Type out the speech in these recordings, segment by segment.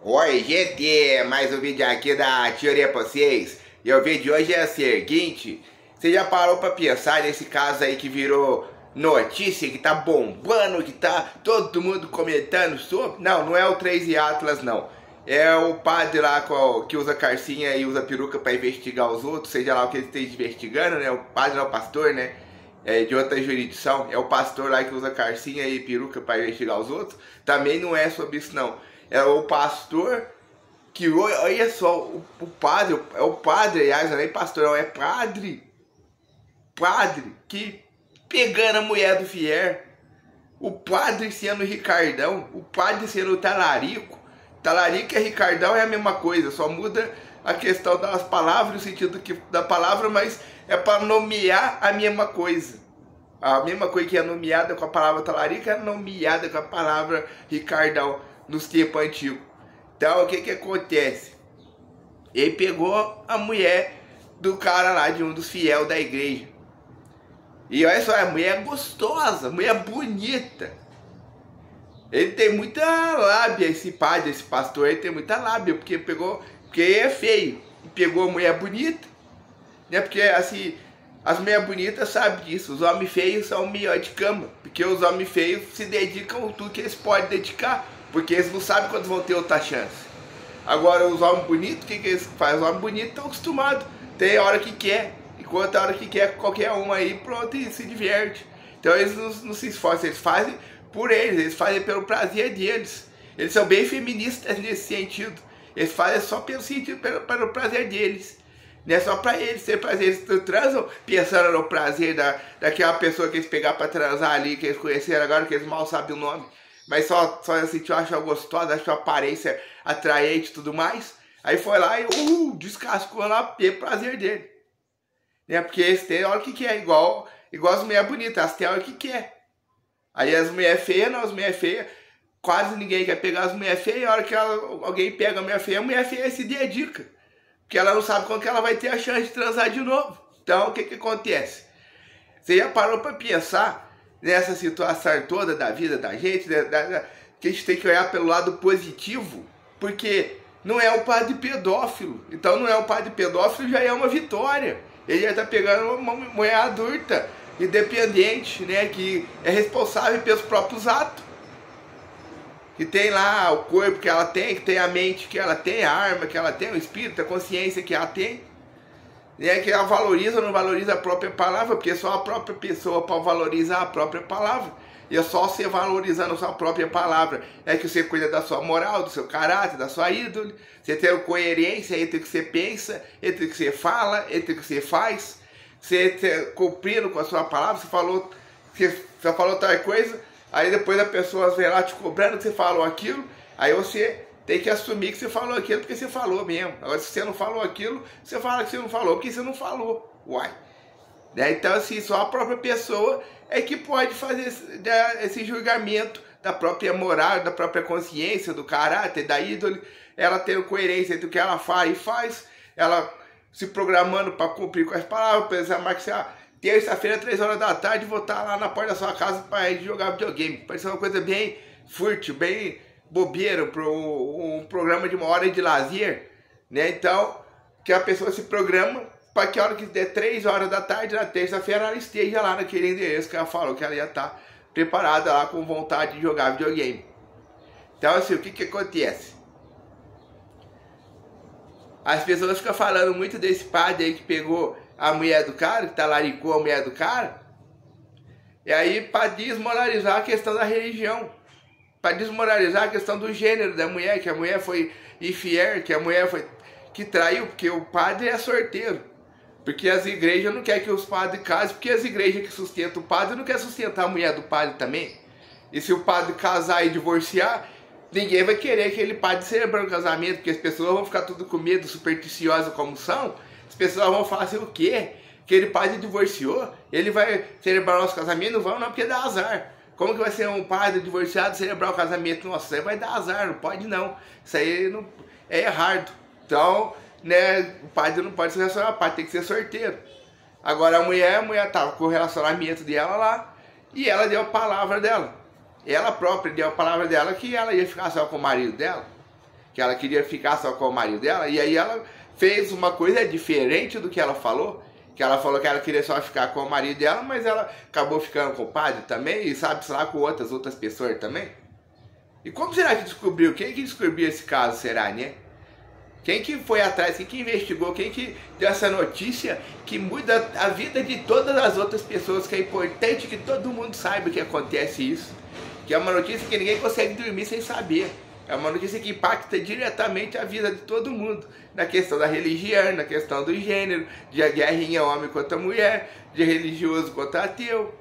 Oi, gente! Mais um vídeo aqui da Teoria pra vocês. E o vídeo de hoje é o seguinte: você já parou pra pensar nesse caso aí que virou notícia, que tá bombando, que tá todo mundo comentando sobre? Não, não é o Crazy Atlas, não. É o padre lá que usa carcinha e usa peruca pra investigar os outros, seja lá o que ele esteja investigando, né? O padre não é o pastor, né? É de outra jurisdição. É o pastor lá que usa carcinha e peruca pra investigar os outros. Também não é sobre isso, não. É o pastor que, olha só, o padre, é o padre, aliás, não é pastor, não, é padre que pegando a mulher do fiel, o padre sendo Ricardão, o padre sendo talarico e Ricardão é a mesma coisa, só muda a questão das palavras, o sentido da palavra, mas é para nomear a mesma coisa. A mesma coisa que é nomeada com a palavra talarico é nomeada com a palavra Ricardão nos tempos antigos. Então o que acontece? Ele pegou a mulher do cara lá, de um dos fiéis da igreja. E olha só, a mulher gostosa, a mulher bonita. Ele tem muita lábia, esse padre, esse pastor, ele tem muita lábia, porque ele é feio e pegou a mulher bonita, né? Porque assim, as mulheres bonitas sabem disso, os homens feios são melhor de cama, porque os homens feios se dedicam a tudo que eles podem dedicar, porque eles não sabem quando vão ter outra chance. Agora os homens bonitos, o que eles fazem? Os homens bonitos estão acostumados, tem a hora que quer, enquanto a hora que quer qualquer um aí, pronto, e se diverte. Então eles não se esforçam, eles fazem por eles fazem pelo prazer deles. Eles são bem feministas nesse sentido. Eles fazem só pelo sentido, pelo prazer deles. Não é só pra eles ter prazer. Eles transam pensando no prazer daquela pessoa que eles pegaram pra transar ali, que eles conheceram agora, que eles mal sabem o nome. Mas só assim, acham gostosa, acham a aparência atraente e tudo mais. Aí foi lá e descascou lá pelo prazer dele. Né? Porque eles têm a hora que quer, igual as mulheres bonitas, elas têm a hora que quer. Aí as mulheres feias, não, as mulheres feias, quase ninguém quer pegar as mulheres feias, e a hora que alguém pega a mulher feia se dedica. Porque ela não sabe quando que ela vai ter a chance de transar de novo. Então, o que acontece? Você já parou para pensar nessa situação toda da vida da gente, que a gente tem que olhar pelo lado positivo? Porque não é um padre pedófilo. Então, não é um padre pedófilo, já é uma vitória. Ele já está pegando uma mulher adulta, independente, né, que é responsável pelos próprios atos, que tem lá o corpo que ela tem, que tem a mente que ela tem, a arma que ela tem, o espírito, a consciência que ela tem, né, que ela valoriza ou não valoriza a própria palavra, porque só a própria pessoa pode valorizar a própria palavra, e é só você valorizando a sua própria palavra é que você cuida da sua moral, do seu caráter, da sua índole, você tem coerência entre o que você pensa, entre o que você fala, entre o que você faz. Você cumprindo com a sua palavra, você falou tal coisa, aí depois a pessoa vem lá te cobrando que você falou aquilo, aí você tem que assumir que você falou aquilo porque você falou mesmo. Agora se você não falou aquilo, você fala que você não falou porque você não falou. Uai. Né? Então assim, só a própria pessoa é que pode fazer esse julgamento da própria moral, da própria consciência, do caráter, da índole, ela tendo coerência entre o que ela fala e faz, ela se programando para cumprir com as palavras, por exemplo, que terça-feira, 3 horas da tarde, vou estar lá na porta da sua casa para jogar videogame. Parece uma coisa bem fútil, bem bobeira, para um programa de 1 hora de lazer, né? Então, que a pessoa se programa para que a hora que der 3 horas da tarde, na terça-feira, ela esteja lá naquele endereço que ela falou que ela ia estar preparada lá com vontade de jogar videogame. Então, assim, o que acontece? As pessoas ficam falando muito desse padre aí que pegou a mulher do cara, que talaricou a mulher do cara. E aí para desmoralizar a questão da religião. Para desmoralizar a questão do gênero da mulher, que a mulher foi infiel, que a mulher foi que traiu, porque o padre é sorteiro. Porque as igrejas não querem que os padres casem, porque as igrejas que sustentam o padre não querem sustentar a mulher do padre também. E se o padre casar e divorciar, ninguém vai querer aquele padre celebrando o casamento, porque as pessoas vão ficar tudo com medo, supersticiosas como são. As pessoas vão falar assim, o quê? Aquele padre divorciou, ele vai celebrar o nosso casamento? Não vão não, porque dá azar. Como que vai ser um padre divorciado celebrar o casamento? Nossa, isso aí vai dar azar, não pode não. Isso aí não, é errado. Então, né, o padre não pode se relacionar, o padre tem que ser sorteiro. Agora a mulher estava com o relacionamento dela lá, e ela deu a palavra dela. Ela própria deu a palavra dela que ela ia ficar só com o marido dela. que ela queria ficar só com o marido dela, e aí ela fez uma coisa diferente do que ela falou, que ela falou que ela queria só ficar com o marido dela, mas ela acabou ficando com o padre também, e sabe, sei lá, com outras pessoas também. E como será que descobriu? Quem que descobriu esse caso, será, né? Quem que foi atrás, quem que investigou, quem que deu essa notícia que muda a vida de todas as outras pessoas, que é importante que todo mundo saiba que acontece isso. Que é uma notícia que ninguém consegue dormir sem saber. É uma notícia que impacta diretamente a vida de todo mundo. Na questão da religião, na questão do gênero, de guerrinha homem contra mulher, de religioso contra ateu,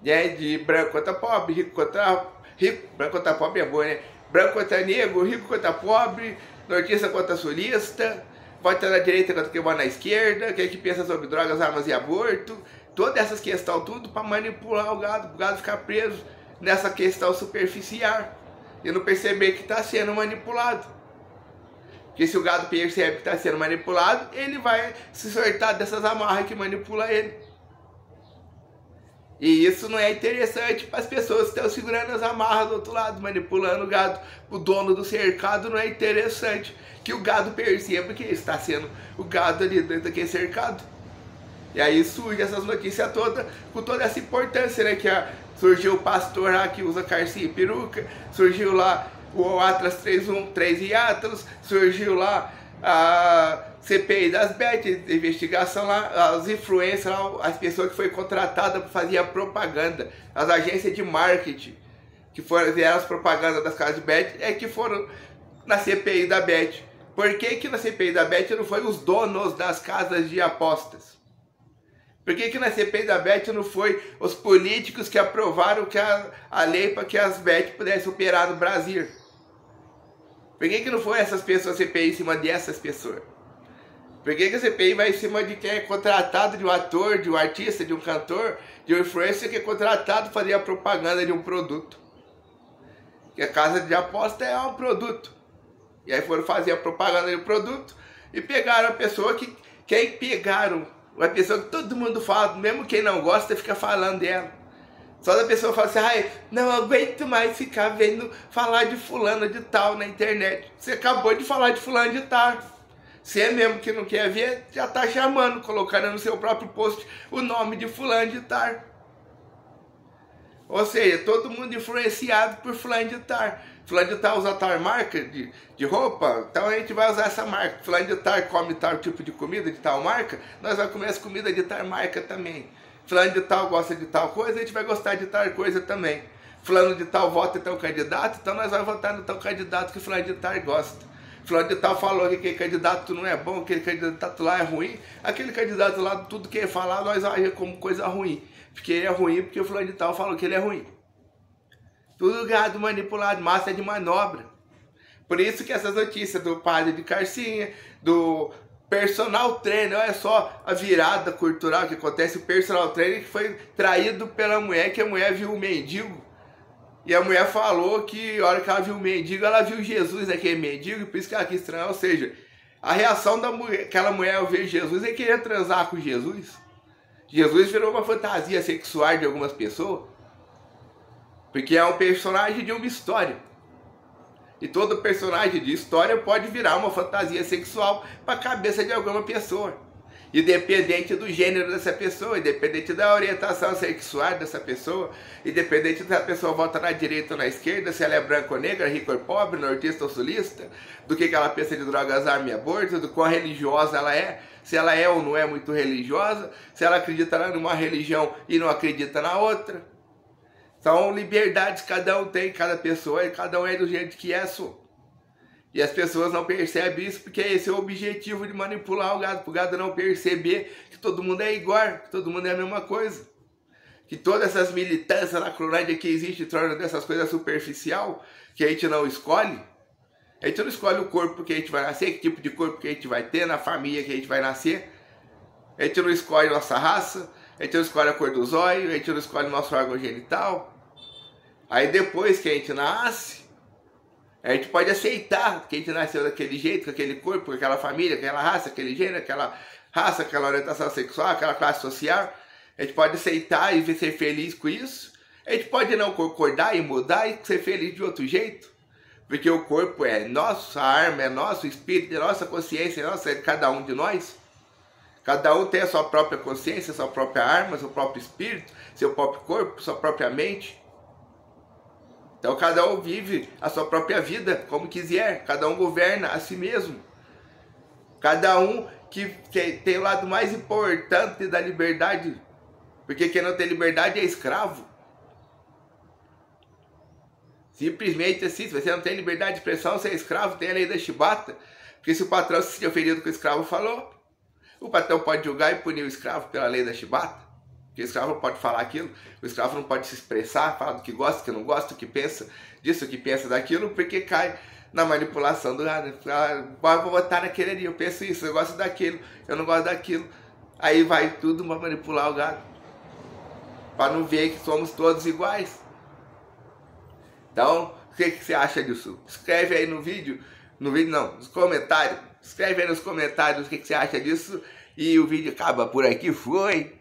né? De branco contra pobre, rico contra rico, branco contra pobre é bom, né? Branco contra negro, rico contra pobre, nortista contra sulista, vota na direita contra quem vota na esquerda, quem que pensa sobre drogas, armas e aborto, todas essas questões, tudo para manipular o gado ficar preso nessa questão superficial e não perceber que está sendo manipulado. Porque se o gado percebe que está sendo manipulado, ele vai se soltar dessas amarras que manipula ele. E isso não é interessante para as pessoas que estão segurando as amarras do outro lado, manipulando o gado. O dono do cercado não é interessante que o gado perceba que está sendo o gado ali dentro daquele cercado. E aí surge essas notícias todas, com toda essa importância, né? Que surgiu o pastor lá que usa calcinha e peruca, surgiu lá o Atlas 313 e Atlas, surgiu lá a CPI das Bet, investigação lá, as influências lá, as pessoas que foram contratadas para fazer a propaganda, as agências de marketing que fizeram as propagandas das casas de Bet, é que foram na CPI da Bet. Por que na CPI da Bet não foi os donos das casas de apostas? Por que na CPI da Bet não foi os políticos que aprovaram que a lei para que as Bet pudessem operar no Brasil? Por que não foi essas pessoas, a CPI, em cima dessas pessoas? Por que a CPI vai em cima de quem é contratado, de um ator, de um artista, de um cantor, de um influencer que é contratado para fazer a propaganda de um produto? Que a casa de aposta é um produto. E aí foram fazer a propaganda de um produto e pegaram a pessoa que... Quem pegaram? Uma pessoa que todo mundo fala, mesmo quem não gosta, fica falando dela. Só da pessoa fala assim, ai, não aguento mais ficar vendo falar de fulano de tal na internet. Você acabou de falar de fulano de tal. Você mesmo que não quer ver, já está chamando, colocando no seu próprio post o nome de fulano de tal. Ou seja, todo mundo influenciado por fulano de tal. Fulano de tal usa tal marca de roupa, então a gente vai usar essa marca. Fulano de tal come tal tipo de comida de tal marca, nós vamos comer as comidas de tal marca também. Fulano de tal gosta de tal coisa, a gente vai gostar de tal coisa também. Fulano de tal vota em tal candidato, então nós vamos votar no tal candidato que fulano de tal gosta. Fulano de tal falou que aquele candidato não é bom, aquele candidato lá é ruim. Aquele candidato lá, tudo que ele falar, nós vamos como coisa ruim. Porque ele é ruim, porque o fulano de tal falou que ele é ruim. Tudo gado manipulado, massa de manobra. Por isso que essas notícias do padre de Carcinha, do personal trainer, olha só a virada cultural que acontece. O personal trainer que foi traído pela mulher, que a mulher viu o mendigo. E a mulher falou que a hora que ela viu o mendigo, ela viu Jesus naquele mendigo, e por isso que ela quis transar. Ou seja, a reação da mulher, aquela mulher ao ver Jesus é querer transar com Jesus. Jesus virou uma fantasia sexual de algumas pessoas. Porque é um personagem de uma história. E todo personagem de história pode virar uma fantasia sexual para a cabeça de alguma pessoa. Independente do gênero dessa pessoa, independente da orientação sexual dessa pessoa, independente se a pessoa vota na direita ou na esquerda, se ela é branca ou negra, rica ou pobre, nortista ou sulista, do que ela pensa de drogas, armas e aborto, do quão religiosa ela é, se ela é ou não é muito religiosa, se ela acredita numa religião e não acredita na outra. São liberdades que cada um tem, cada pessoa, e cada um é do jeito que é só. E as pessoas não percebem isso porque esse é o objetivo de manipular o gado, para o gado não perceber que todo mundo é igual, que todo mundo é a mesma coisa. Que todas essas militâncias na Crolândia que existe em torno dessas coisas superficial, que a gente não escolhe. A gente não escolhe o corpo que a gente vai nascer, que tipo de corpo que a gente vai ter, na família que a gente vai nascer. A gente não escolhe nossa raça, a gente não escolhe a cor dos olhos, a gente não escolhe nosso órgão genital. Aí depois que a gente nasce, a gente pode aceitar que a gente nasceu daquele jeito, com aquele corpo, com aquela família, aquela raça, aquele gênero, aquela raça, aquela orientação sexual, aquela classe social. A gente pode aceitar e ser feliz com isso. A gente pode não concordar e mudar e ser feliz de outro jeito. Porque o corpo é nossa arma, é nosso espírito, é nossa consciência, é nossa, é de cada um de nós. Cada um tem a sua própria consciência, a sua própria arma, seu próprio espírito, seu próprio corpo, sua própria mente. Então cada um vive a sua própria vida como quiser, cada um governa a si mesmo. Cada um que tem o lado mais importante da liberdade, porque quem não tem liberdade é escravo. Simplesmente assim, se você não tem liberdade de expressão, você é escravo, tem a lei da chibata. Porque se o patrão se sentir ofendido com o escravo falou, o patrão pode julgar e punir o escravo pela lei da chibata. Porque o escravo não pode falar aquilo, o escravo não pode se expressar, falar do que gosta, do que não gosta, do que pensa disso, do que pensa daquilo, porque cai na manipulação do lado. Vou votar naquele ali, eu penso isso, eu gosto daquilo, eu não gosto daquilo. Aí vai tudo para manipular o gado, para não ver que somos todos iguais. Então, o que você acha disso? Escreve aí no vídeo não, nos comentários. Escreve aí nos comentários o que você acha disso. E o vídeo acaba por aqui, foi!